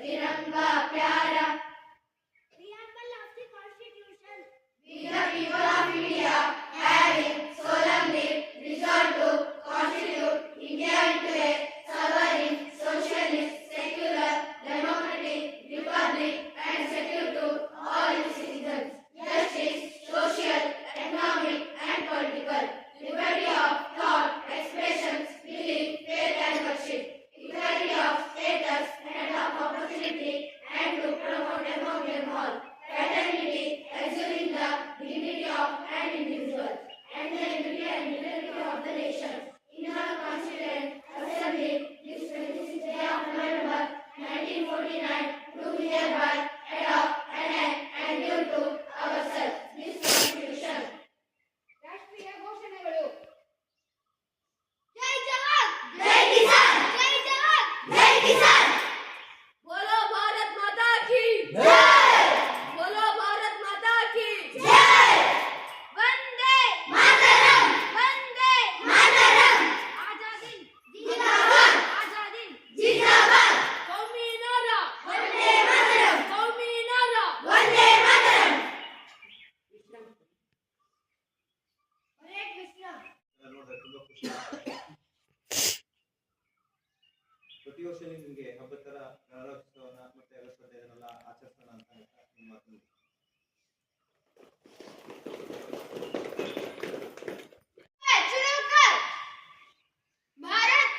तिरंगा प्यारा, preamble of the Constitution. we the people of India, having solemnly resolved to constitute India into a sovereign, socialist, secular, democratic republic and secure to all its citizens justice, social, economic and political, liberty of thought, expression, belief, faith and worship, equality of status and of opportunity and to promote among them all, fraternity, exalting the dignity of an individual and the unity and unity of the nation. In our Constituent Assembly, this 26th day of November 1949, do hereby adopt, enact and give to ourselves this Constitution. ರಾಷ್ಟ್ರೀಯ ಘೋಷಣೆಗಳು. ಜೈ ಜವಾನ್, जय किसान, ಜೈ ಜವಾನ್. जय किसान, बोलो भारत माता की जय, बोलो भारत माता की जय, वंदे मातरम, वंदे मातरम, आजादी जिंदाबाद, आजादी जिंदाबाद, कौमी नारा वंदे मातरम, कौमी नारा वंदे मातरम. हरे कृष्ण. ನೋಡಿದ್ರೆ ತುಂಬಾ ಖುಷಿ ಆಗುತ್ತೆ. ಪ್ರತಿ ವರ್ಷ ನಿಮಗೆ ಹಬ್ಬದ ತರ ಗಣರಾಜ್ಯೋತ್ಸವನ ಮತ್ತೆ ಆಗಸ್ಟ್ 15 ಆಚರಿಸೋಣ ಅಂತ ನಿಮ್ಮ ಮಾತು. शुरू कर. भारत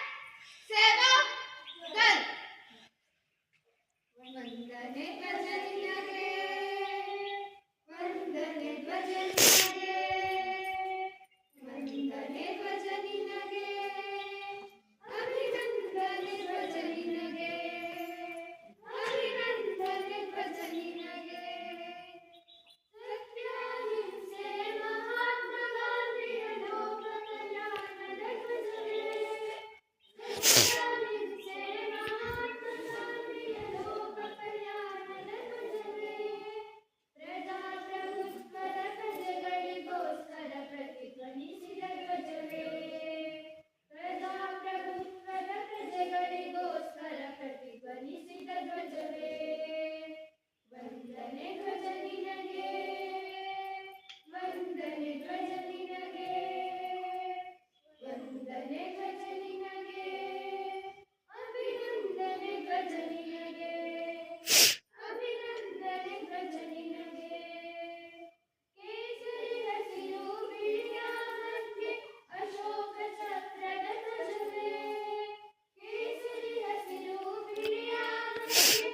सेवा दल. वंदने ध्वज निनगे, वंदने ध्वज निनगे, वंदने ध्वज निनगे, अभिनंदने ध्वज निनगे, अभिनंदने ध्वज निनगे. सत्याहिंसे महात्मा गांधी लोक कल्याणದ ಧ್ವಜವೇ. सत्याहिंसे महात्मा गांधी लोक कल्याणದ ಧ್ವಜವೇ. ಪ್ರಜಾಪ್ರಭುತ್ವದ ಪ್ರಜೆಗಳಿಗೋಸ್ಕರ ಪ್ರತಿಧ್ವನಿಸಿದ ಧ್ವಜವೇ. ಪ್ರಜಾಪ್ರಭುತ್ವದ ಪ್ರಜೆಗಳಿಗೋಸ್ಕರ ಪ್ರತಿಧ್ವನಿಸಿದ ಧ್ವಜವೇ. ವಂದನೆ ಧ್ವಜ ನಿನಗೆ, ವಂದನೆ ಧ್ವಜ ನಿನಗೆ, ವಂದನೆ ಧ್ವಜ ನಿನಗೆ, ಅಭಿನಂದನೆ ಧ್ವಜ ನಿನಗೆ, ಅಭಿನಂದನೆ ಧ್ವಜ ನಿನಗೆ. ಕೇಸರಿ ಹಸಿರು ಬಿಳಿಯ ಮಧ್ಯೆ ಅಶೋಕ ಚಕ್ರದ ಧ್ವಜವೇ. ಕೇಸರಿ ಹಸಿರು ಬಿಳಿಯ ಮಧ್ಯೆ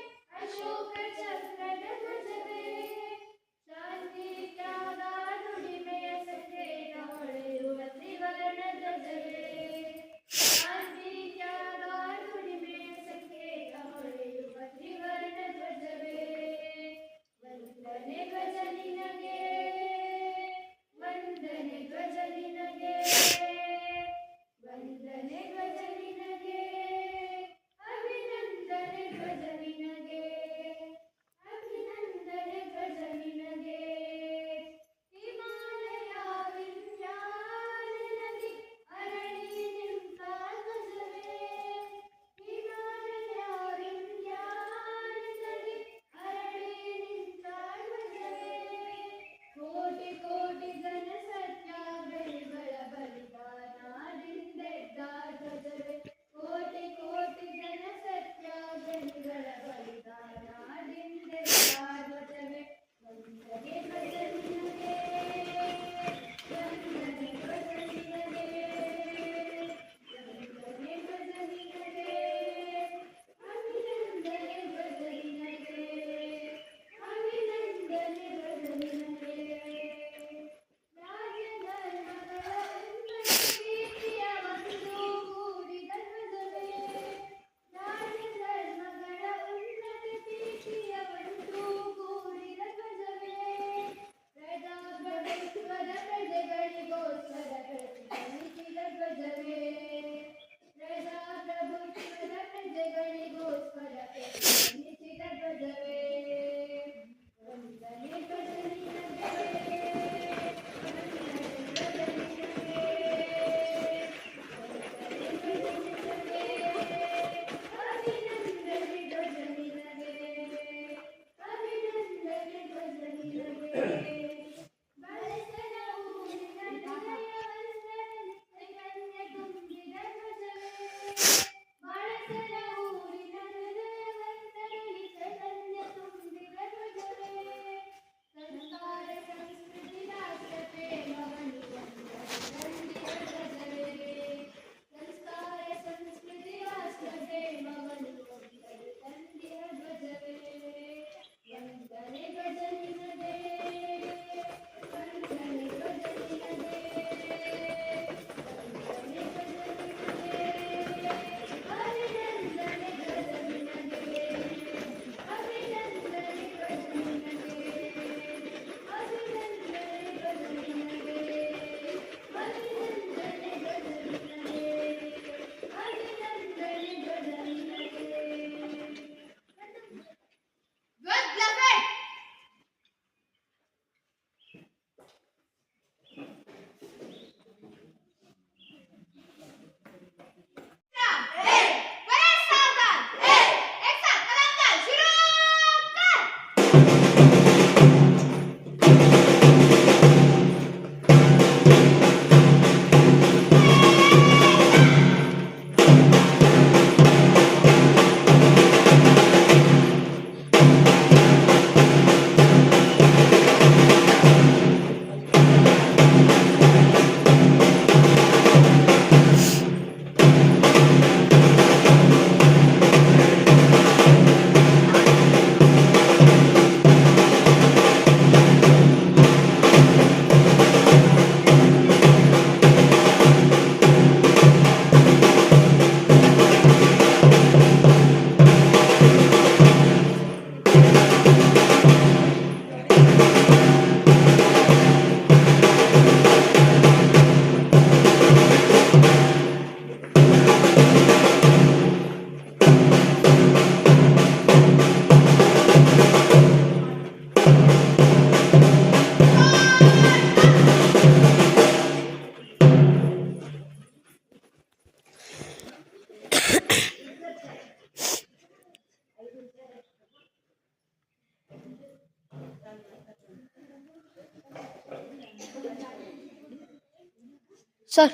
ಸರ್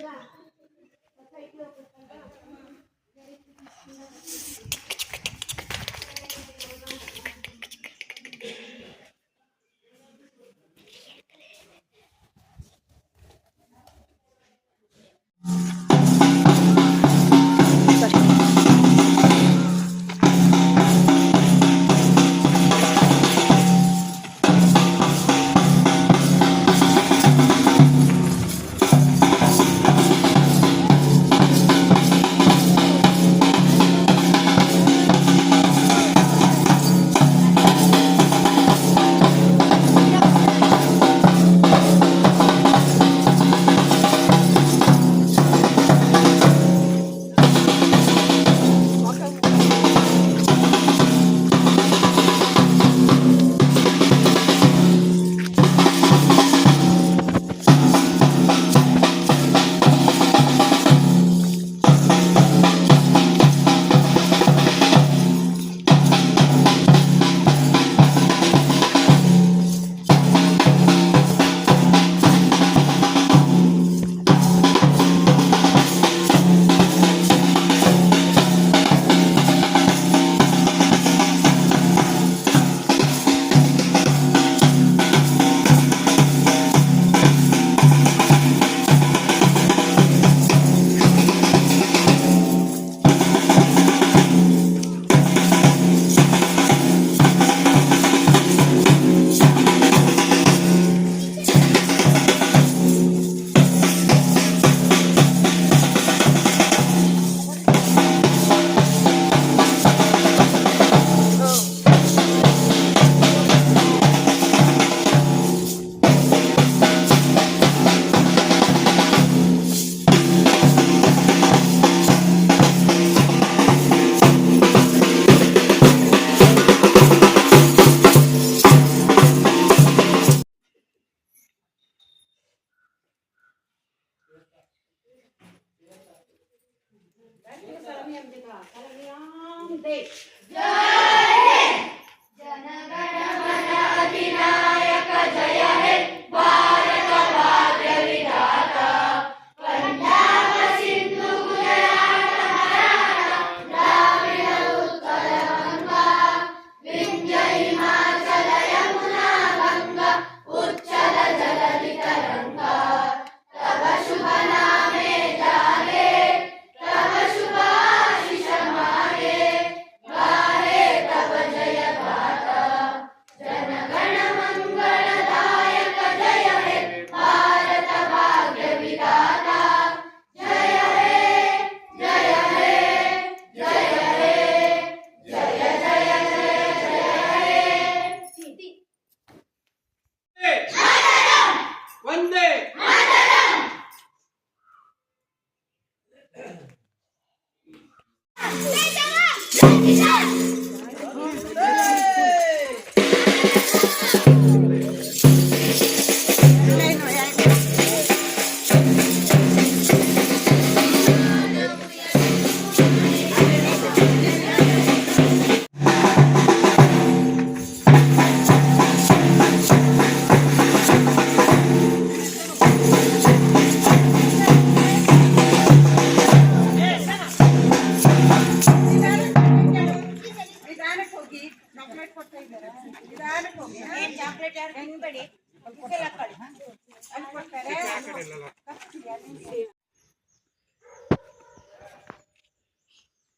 ಒಂದೇ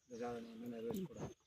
ಗಜಾನನ ನೆರವೇರಿಸಿಕೊಡು.